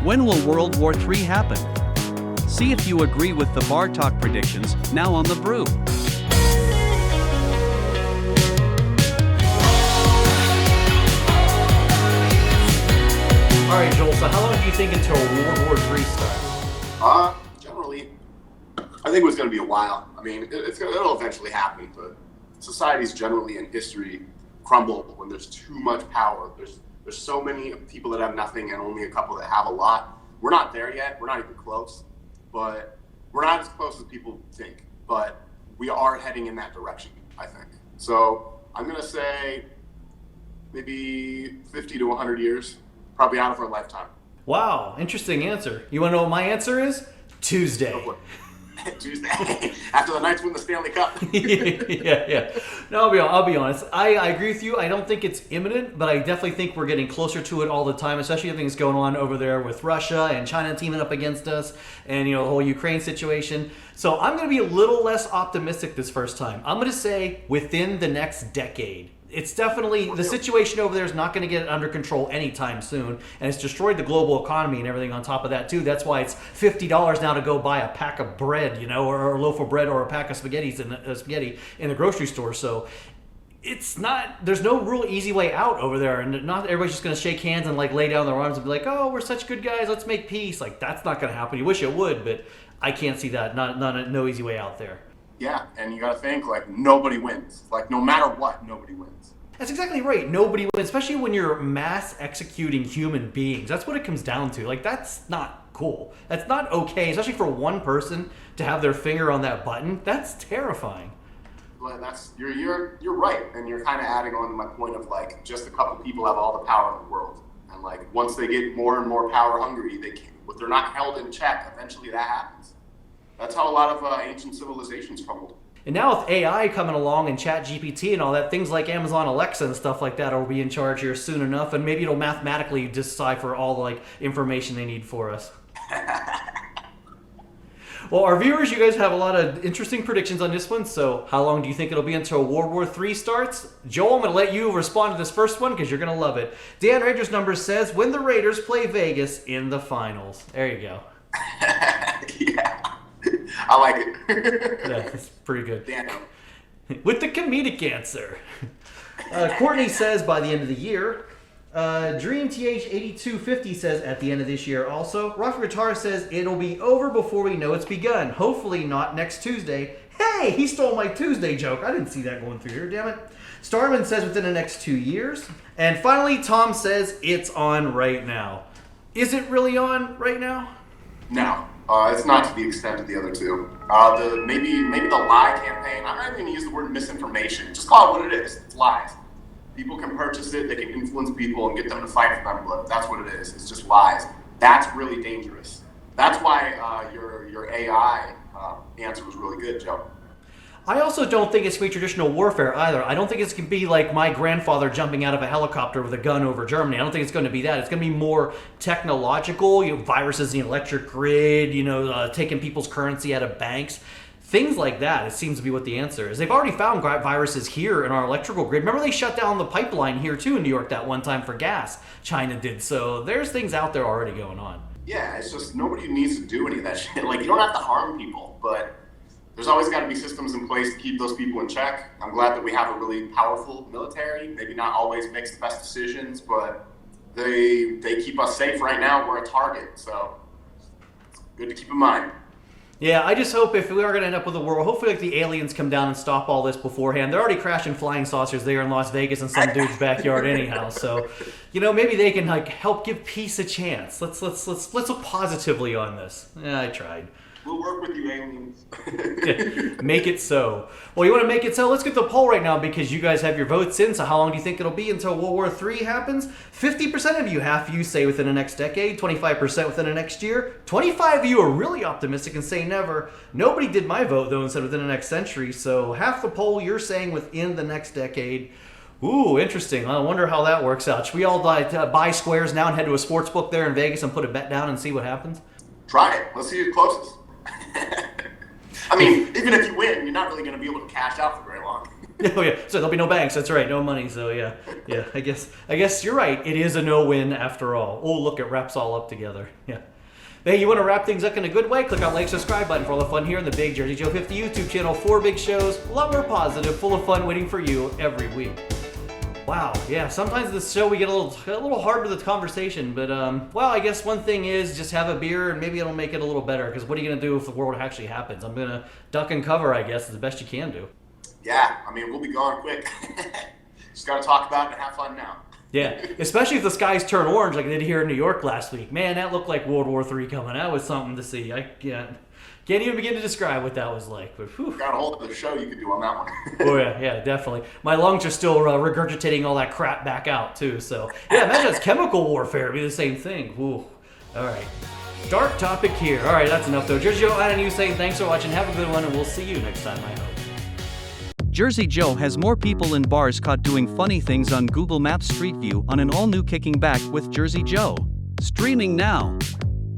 When will World War III happen? See if you agree with the Bar Talk predictions now on the Brew. All right, Joel, so how long do you think until World War III starts? Generally, I think it was going to be a while. I mean, it'll eventually happen, but societies generally in history crumble when there's too much power. There's so many people that have nothing and only a couple that have a lot. We're not there yet. We're not even close, but we're not as close as people think. But we are heading in that direction, I think. So I'm going to say maybe 50 to 100 years, probably out of our lifetime. Wow, interesting answer. You want to know what my answer is? Tuesday. Tuesday, after the Knights win the Stanley Cup. yeah. No, I'll be honest. I agree with you. I don't think it's imminent, but I definitely think we're getting closer to it all the time, especially everything's going on over there with Russia and China teaming up against us and, the whole Ukraine situation. So I'm going to be a little less optimistic this first time. I'm going to say within the next decade. It's definitely, the situation over there is not going to get under control anytime soon, and it's destroyed the global economy and everything on top of that too. That's why it's $50 now to go buy a pack of bread, or a loaf of bread or a pack of spaghetti in the grocery store. So it's not, there's no real easy way out over there, and not everybody's just going to shake hands and lay down their arms and be like, oh, we're such good guys, let's make peace. That's not going to happen. You wish it would, but I can't see that. No easy way out there. Yeah, and you got to think, nobody wins. No matter what, nobody wins. That's exactly right. Nobody wins, especially when you're mass executing human beings. That's what it comes down to. That's not cool. That's not okay, especially for one person to have their finger on that button. That's terrifying. Well, you're right, and you're kind of adding on to my point of just a couple people have all the power in the world, and once they get more and more power hungry, they're not held in check. Eventually, that happens. That's how a lot of ancient civilizations crumbled. And now with AI coming along and ChatGPT and all that, things like Amazon Alexa and stuff like that will be in charge here soon enough, and maybe it'll mathematically decipher all the information they need for us. Well, our viewers, you guys have a lot of interesting predictions on this one, so how long do you think it'll be until World War III starts? Joel, I'm going to let you respond to this first one because you're going to love it. Dan Rager's number says, when the Raiders play Vegas in the finals. There you go. Yeah. I like it. Yeah, it's pretty good. Damn. With the comedic answer. Courtney says by the end of the year. DreamTH8250 says at the end of this year also. Rough Guitar says it'll be over before we know it's begun. Hopefully not next Tuesday. Hey, he stole my Tuesday joke. I didn't see that going through here, damn it. Starman says within the next 2 years. And finally, Tom says it's on right now. Is it really on right now? No. It's not to the extent of the other two. Maybe the lie campaign. I'm not even going to use the word misinformation. Just call it what it is. It's lies. People can purchase it. They can influence people and get them to fight for them. But that's what it is. It's just lies. That's really dangerous. That's why your AI answer was really good, Joe. I also don't think it's going to be traditional warfare either. I don't think it's going to be like my grandfather jumping out of a helicopter with a gun over Germany. I don't think it's going to be that. It's going to be more technological, viruses in the electric grid, taking people's currency out of banks. Things like that, it seems to be what the answer is. They've already found viruses here in our electrical grid. Remember they shut down the pipeline here too in New York that one time for gas. China did. So there's things out there already going on. Yeah, it's just nobody needs to do any of that shit. You don't have to harm people, but there's always got to be systems in place to keep those people in check. I'm glad that we have a really powerful military. Maybe not always makes the best decisions, but they keep us safe right now. We're a target, so it's good to keep in mind. Yeah, I just hope if we are going to end up with a war, hopefully the aliens come down and stop all this beforehand. They're already crashing flying saucers there in Las Vegas in some dude's backyard anyhow. So, maybe they can help give peace a chance. Let's look positively on this. Yeah, I tried. We'll work with you, aliens. Make it so. Well, you want to make it so? Let's get the poll right now because you guys have your votes in. So how long do you think it'll be until World War III happens? 50% of you, half of you say within the next decade, 25% within the next year. 25 of you are really optimistic and say never. Nobody did my vote, though, and said within the next century. So half the poll, you're saying within the next decade. Ooh, interesting. I wonder how that works out. Should we all buy squares now and head to a sports book there in Vegas and put a bet down and see what happens? Try it. Let's see who's closest. I mean, even if you win, you're not really going to be able to cash out for very long. Oh yeah, so there'll be no banks. That's right, no money. So yeah. I guess you're right. It is a no-win after all. Oh, look, it wraps all up together. Yeah. Hey, you want to wrap things up in a good way? Click on like, subscribe button for all the fun here on the Big Jersey Joe 50 YouTube channel. 4 big shows, a lot more positive, full of fun waiting for you every week. Wow, yeah, sometimes this show we get a little hard with the conversation, but well, I guess one thing is just have a beer and maybe it'll make it a little better, because what are you going to do if the world actually happens? I'm going to duck and cover, I guess, is the best you can do. Yeah, I mean, we'll be gone quick. Just got to talk about it and have fun now. Yeah, especially if the skies turn orange like they did here in New York last week. Man, that looked like World War III coming. That was something to see. I can't even begin to describe what that was like. But whew. Got a whole other show you could do on that one. Oh yeah, definitely. My lungs are still regurgitating all that crap back out too. So yeah, imagine it's chemical warfare. It'd be the same thing. Ooh. All right. Dark topic here. All right, that's enough though. Jersey Joe and you saying thanks for watching. Have a good one, and we'll see you next time, I hope. Jersey Joe has more people in bars caught doing funny things on Google Maps Street View on an all-new Kicking Back with Jersey Joe. Streaming now.